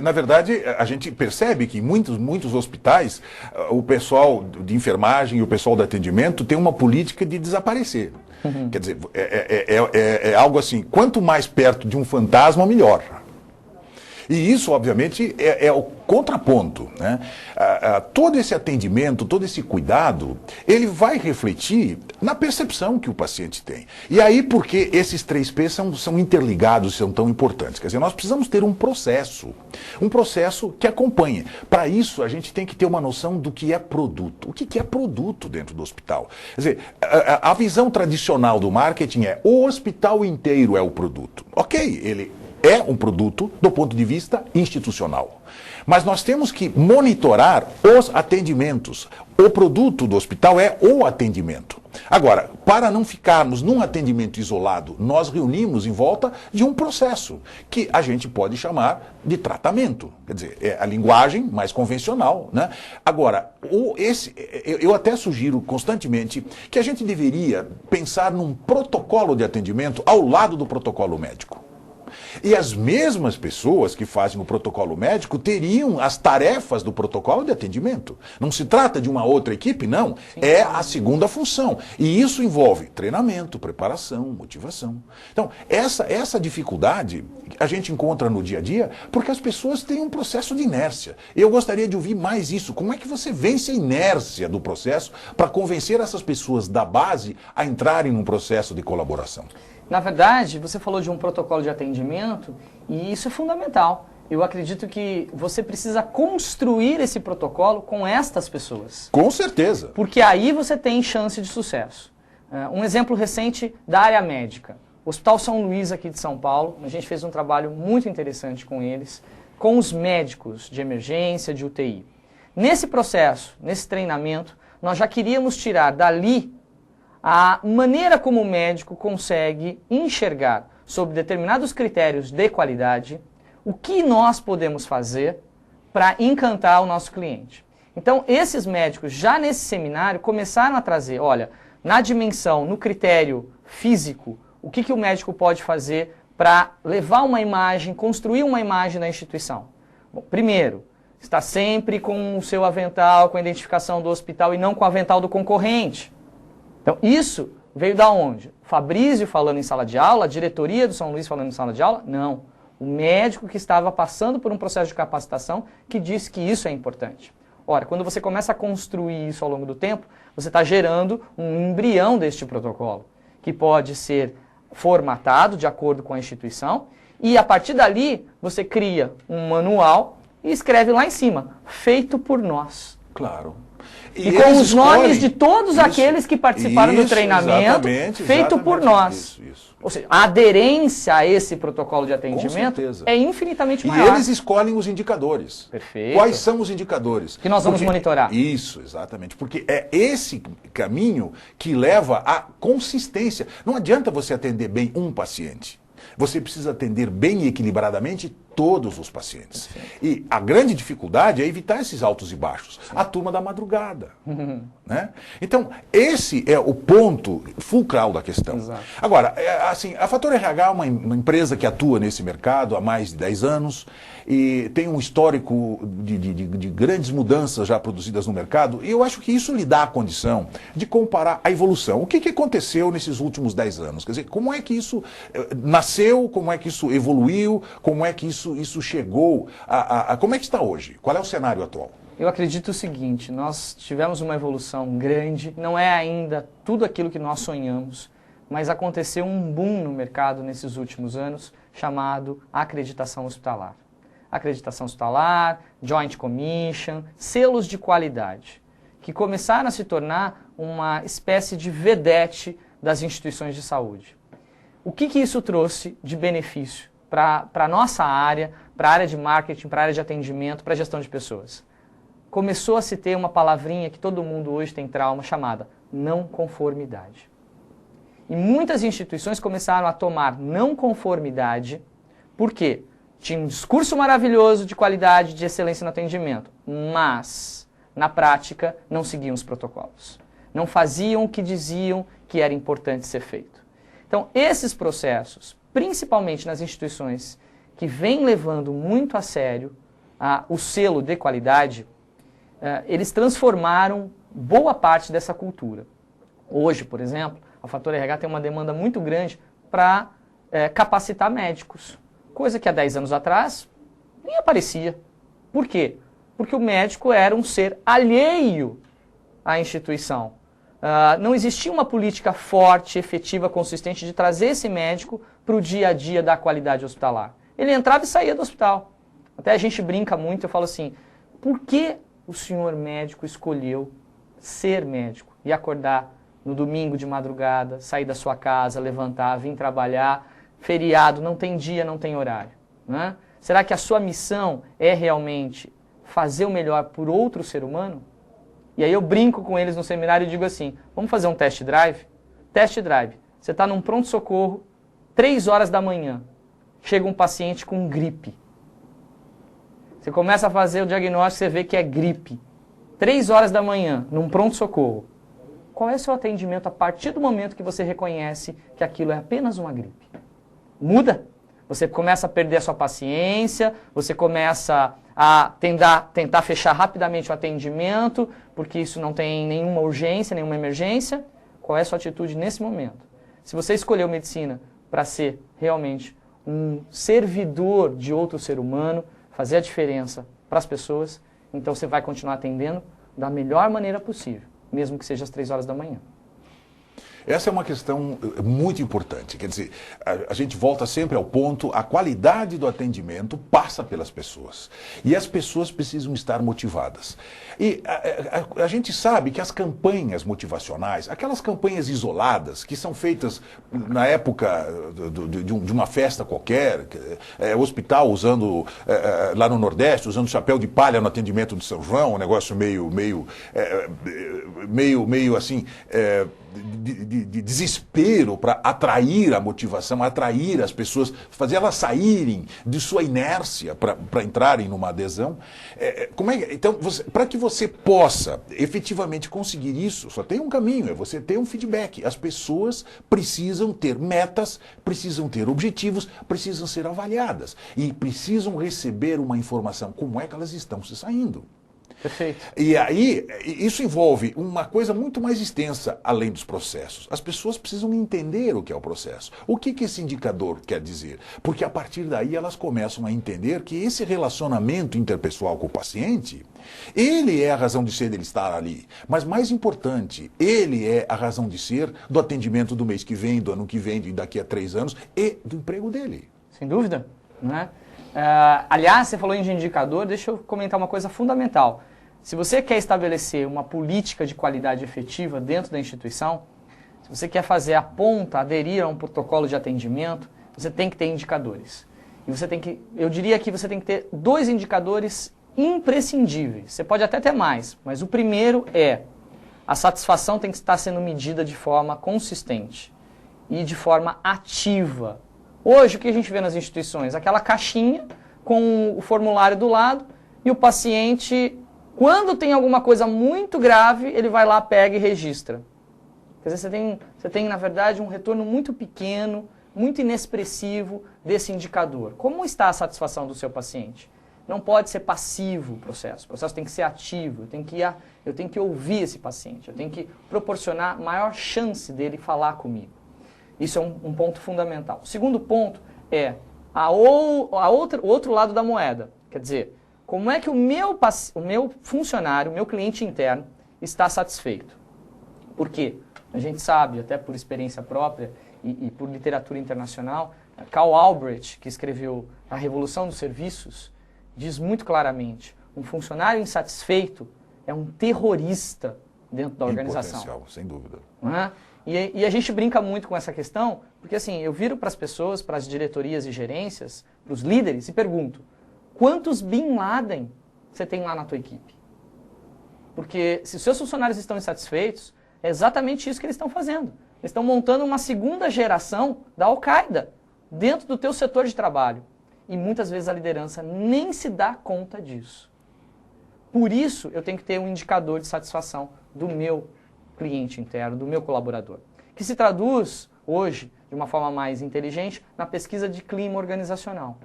Na verdade, a gente percebe que em muitos hospitais, o pessoal de enfermagem e o pessoal de atendimento tem uma política de desaparecer. Quer dizer, é algo assim, quanto mais perto de um fantasma, melhor. E isso, obviamente, é o contraponto, né? Todo esse atendimento, todo esse cuidado, ele vai refletir na percepção que o paciente tem. E aí, porque esses 3 P's são interligados, são tão importantes. Quer dizer, nós precisamos ter um processo que acompanhe. Para isso, a gente tem que ter uma noção do que é produto. O que é produto dentro do hospital? Quer dizer, a visão tradicional do marketing é o hospital inteiro é o produto. Ok, ele é um produto do ponto de vista institucional. Mas nós temos que monitorar os atendimentos. O produto do hospital é o atendimento. Agora, para não ficarmos num atendimento isolado, nós reunimos em volta de um processo que a gente pode chamar de tratamento. Quer dizer, é a linguagem mais convencional, né? Agora, eu até sugiro constantemente que a gente deveria pensar num protocolo de atendimento ao lado do protocolo médico. E as mesmas pessoas que fazem o protocolo médico teriam as tarefas do protocolo de atendimento. Não se trata de uma outra equipe, não. É a segunda função. E isso envolve treinamento, preparação, motivação. Então, essa dificuldade a gente encontra no dia a dia porque as pessoas têm um processo de inércia. Eu gostaria de ouvir mais isso. Como é que você vence a inércia do processo para convencer essas pessoas da base a entrarem num processo de colaboração? Na verdade, você falou de um protocolo de atendimento e isso é fundamental. Eu acredito que você precisa construir esse protocolo com estas pessoas. Com certeza. Porque aí você tem chance de sucesso. Um exemplo recente da área médica. O Hospital São Luís aqui de São Paulo, a gente fez um trabalho muito interessante com eles, com os médicos de emergência, de UTI. Nesse processo, nesse treinamento, nós já queríamos tirar dali a maneira como o médico consegue enxergar, sob determinados critérios de qualidade, o que nós podemos fazer para encantar o nosso cliente. Então, esses médicos, já nesse seminário, começaram a trazer, olha, na dimensão, no critério físico, o que o médico pode fazer para levar uma imagem, construir uma imagem da instituição. Bom, primeiro, está sempre com o seu avental, com a identificação do hospital e não com o avental do concorrente. Então, isso veio da onde? O Fabrício falando em sala de aula, a diretoria do São Luís falando em sala de aula? Não. O médico que estava passando por um processo de capacitação que disse que isso é importante. Ora, quando você começa a construir isso ao longo do tempo, você está gerando um embrião deste protocolo, que pode ser formatado de acordo com a instituição, e a partir dali você cria um manual e escreve lá em cima, feito por nós. Claro. E com os nomes de todos aqueles que participaram do treinamento, feito por nós. Ou seja, a aderência a esse protocolo de atendimento é infinitamente maior. E eles escolhem os indicadores. Perfeito. Quais são os indicadores? Que nós vamos monitorar. Isso, exatamente. Porque é esse caminho que leva à consistência. Não adianta você atender bem um paciente. Você precisa atender bem e equilibradamente todos os pacientes. Sim. E a grande dificuldade é evitar esses altos e baixos. Sim. A turma da madrugada. Né? Então, esse é o ponto fulcral da questão. Exato. Agora, assim, a Fator RH é uma empresa que atua nesse mercado há mais de 10 anos e tem um histórico de grandes mudanças já produzidas no mercado, e eu acho que isso lhe dá a condição de comparar a evolução. O que aconteceu nesses últimos 10 anos? Quer dizer, como é que isso nasceu, como é que isso evoluiu, como é que isso chegou como é que está hoje? Qual é o cenário atual? Eu acredito o seguinte, nós tivemos uma evolução grande, não é ainda tudo aquilo que nós sonhamos, mas aconteceu um boom no mercado nesses últimos anos, chamado acreditação hospitalar. Acreditação hospitalar, Joint Commission, selos de qualidade, que começaram a se tornar uma espécie de vedete das instituições de saúde. O que isso trouxe de benefício para a nossa área, para a área de marketing, para a área de atendimento, para a gestão de pessoas? Começou a se ter uma palavrinha que todo mundo hoje tem trauma, chamada não conformidade. E muitas instituições começaram a tomar não conformidade, por quê? Tinha um discurso maravilhoso de qualidade, de excelência no atendimento, mas, na prática, não seguiam os protocolos. Não faziam o que diziam que era importante ser feito. Então, esses processos, principalmente nas instituições que vem levando muito a sério o selo de qualidade, eles transformaram boa parte dessa cultura. Hoje, por exemplo, a Fator RH tem uma demanda muito grande para capacitar médicos, coisa que há 10 anos atrás nem aparecia. Por quê? Porque o médico era um ser alheio à instituição. Não existia uma política forte, efetiva, consistente de trazer esse médico para o dia a dia da qualidade hospitalar. Ele entrava e saía do hospital. Até a gente brinca muito, eu falo assim, por que o senhor médico escolheu ser médico e acordar no domingo de madrugada, sair da sua casa, levantar, vir trabalhar, feriado, não tem dia, não tem horário, né? Será que a sua missão é realmente fazer o melhor por outro ser humano? E aí eu brinco com eles no seminário e digo assim, vamos fazer um test drive? Test drive. Você está num pronto-socorro, 3 horas da manhã, chega um paciente com gripe. Você começa a fazer o diagnóstico, você vê que é gripe. 3 horas da manhã, num pronto-socorro. Qual é o seu atendimento a partir do momento que você reconhece que aquilo é apenas uma gripe? Muda. Você começa a perder a sua paciência, você começa a tentar fechar rapidamente o atendimento, porque isso não tem nenhuma urgência, nenhuma emergência. Qual é a sua atitude nesse momento? Se você escolheu medicina para ser realmente um servidor de outro ser humano, fazer a diferença para as pessoas, então você vai continuar atendendo da melhor maneira possível, mesmo que seja às 3 horas da manhã. Essa é uma questão muito importante, quer dizer, a gente volta sempre ao ponto, a qualidade do atendimento passa pelas pessoas, e as pessoas precisam estar motivadas. E a gente sabe que as campanhas motivacionais, aquelas campanhas isoladas, que são feitas na época de uma festa qualquer, hospital usando, lá no Nordeste, usando chapéu de palha no atendimento de São João, um negócio meio assim, de desespero para atrair a motivação, atrair as pessoas, fazer elas saírem de sua inércia para entrarem numa adesão. Então, para que você possa efetivamente conseguir isso, só tem um caminho, é você ter um feedback. As pessoas precisam ter metas, precisam ter objetivos, precisam ser avaliadas e precisam receber uma informação, como é que elas estão se saindo. Perfeito. E aí, isso envolve uma coisa muito mais extensa, além dos processos. As pessoas precisam entender o que é o processo. O que esse indicador quer dizer? Porque a partir daí elas começam a entender que esse relacionamento interpessoal com o paciente, ele é a razão de ser dele estar ali. Mas mais importante, ele é a razão de ser do atendimento do mês que vem, do ano que vem, e daqui a 3 anos, e do emprego dele. Sem dúvida, né? Aliás, você falou em indicador, deixa eu comentar uma coisa fundamental. Se você quer estabelecer uma política de qualidade efetiva dentro da instituição, se você quer fazer a ponta, aderir a um protocolo de atendimento, você tem que ter indicadores. E você tem que, eu diria que você tem que ter 2 indicadores imprescindíveis. Você pode até ter mais, mas o primeiro é a satisfação tem que estar sendo medida de forma consistente e de forma ativa. Hoje, o que a gente vê nas instituições? Aquela caixinha com o formulário do lado e o paciente, quando tem alguma coisa muito grave, ele vai lá, pega e registra. Quer dizer, você tem, na verdade, um retorno muito pequeno, muito inexpressivo desse indicador. Como está a satisfação do seu paciente? Não pode ser passivo o processo tem que ser ativo, eu tenho que ouvir esse paciente, eu tenho que proporcionar maior chance dele falar comigo. Isso é um ponto fundamental. O segundo ponto é o outro lado da moeda. Quer dizer, como é que o meu funcionário, o meu cliente interno, está satisfeito? Por quê? A gente sabe, até por experiência própria e por literatura internacional, Carl Albrecht, que escreveu A Revolução dos Serviços, diz muito claramente, um funcionário insatisfeito é um terrorista dentro da organização. Potencial, sem dúvida. Não é? E a gente brinca muito com essa questão, porque assim, eu viro para as pessoas, para as diretorias e gerências, para os líderes e pergunto, quantos Bin Laden você tem lá na tua equipe? Porque se os seus funcionários estão insatisfeitos, é exatamente isso que eles estão fazendo. Eles estão montando uma segunda geração da Al-Qaeda dentro do teu setor de trabalho. E muitas vezes a liderança nem se dá conta disso. Por isso, eu tenho que ter um indicador de satisfação do meu cliente interno, do meu colaborador, que se traduz hoje, de uma forma mais inteligente, na pesquisa de clima organizacional.